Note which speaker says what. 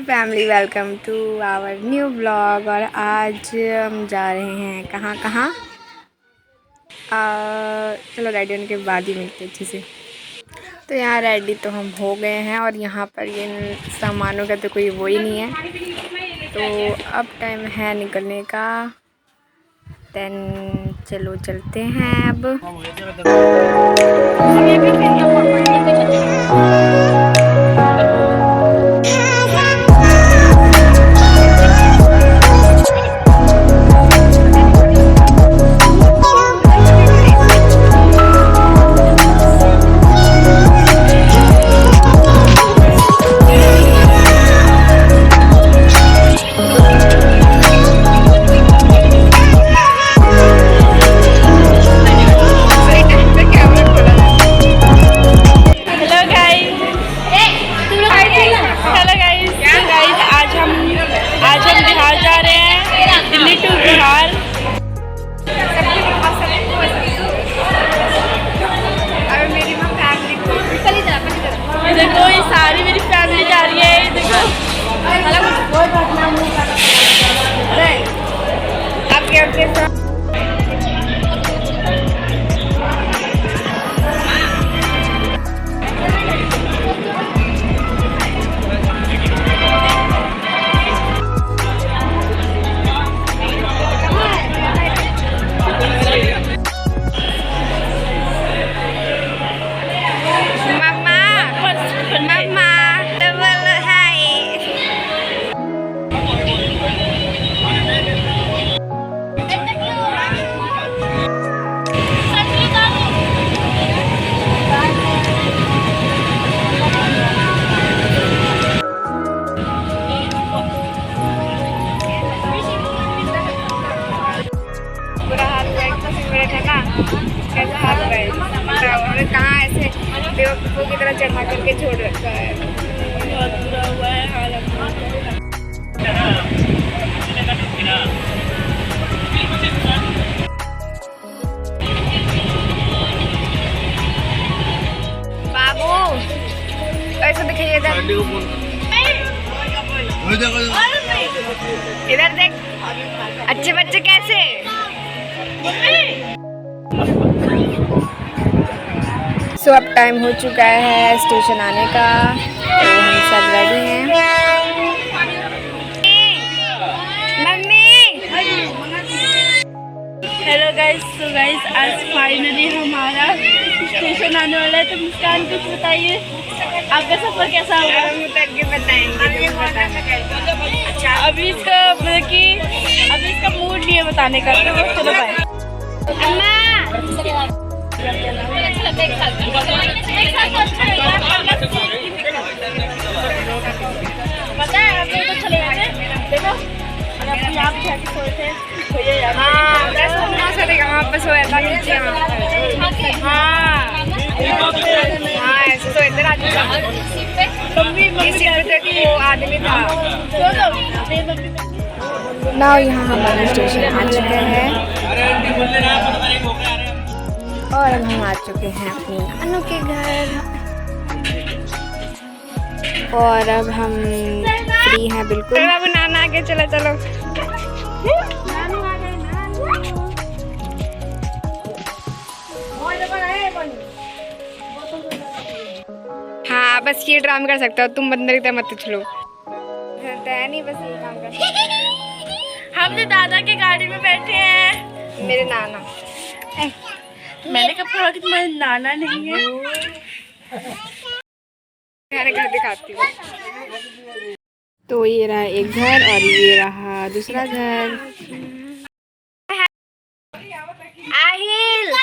Speaker 1: Family, welcome to our new blog. और आज हम जा रहे हैं कहाँ। चलो रेडी होने के बाद ही मिलते अच्छे से। तो यहाँ रेडी तो हम हो गए हैं और यहाँ पर ये सामानों का तो कोई वो ही नहीं है। तो अब टाइम है निकलने का। देन चलो चलते हैं अब।
Speaker 2: देखो ये सारी मेरी फैमिली जा रही है। देखो आपके
Speaker 1: कहाँ ऐसे बेवकूफ़ों की तरह चढ़ा करके छोड़ रखा है।
Speaker 2: बहुत बुरा हुआ है हाल।
Speaker 1: बाबू ऐसा दिखाइए इधर देख। अच्छे बच्चे कैसे। सो अब टाइम हो चुका है स्टेशन आने का। तो हम सब रेडी हैं। Mummy
Speaker 2: hello guys. तो गाइस आज फाइनली हमारा स्टेशन आने वाला है। तो मुस्कान कुछ बताइए, आपका सफर कैसा होगा?
Speaker 1: बताएंगे।
Speaker 2: अच्छा अभी इसका मतलब कि अभी इसका मूड नहीं है बताने का। तो चलो बाय। पता है आप लोग तो चले गए। देखो यहाँ पे जाके सोए थे।
Speaker 1: वापस सोया था नीचे। हाँ ऐसे सोए थे रात में। वो आदमी था ना। यहाँ हमारे स्टेशन आ चुके हैं और अब हम आ चुके हैं अपनी नानू के घर। और अब हम फ्री हैं बिल्कुल। अब नाना आगे चलो चलो। नानू आ गए। हाँ बस ये ड्रामा कर सकता हो तुम। बंदर की मत उछलो। नहीं बस ये काम कर।
Speaker 2: हम तो दादा के गाड़ी में बैठे हैं।
Speaker 1: मेरे नाना।
Speaker 2: मैंने कब कहा कि तुम्हारा नाना नहीं है।
Speaker 1: मैंने घर दिखाती हूँ। तो ये रहा एक घर और ये रहा दूसरा घर। आहिल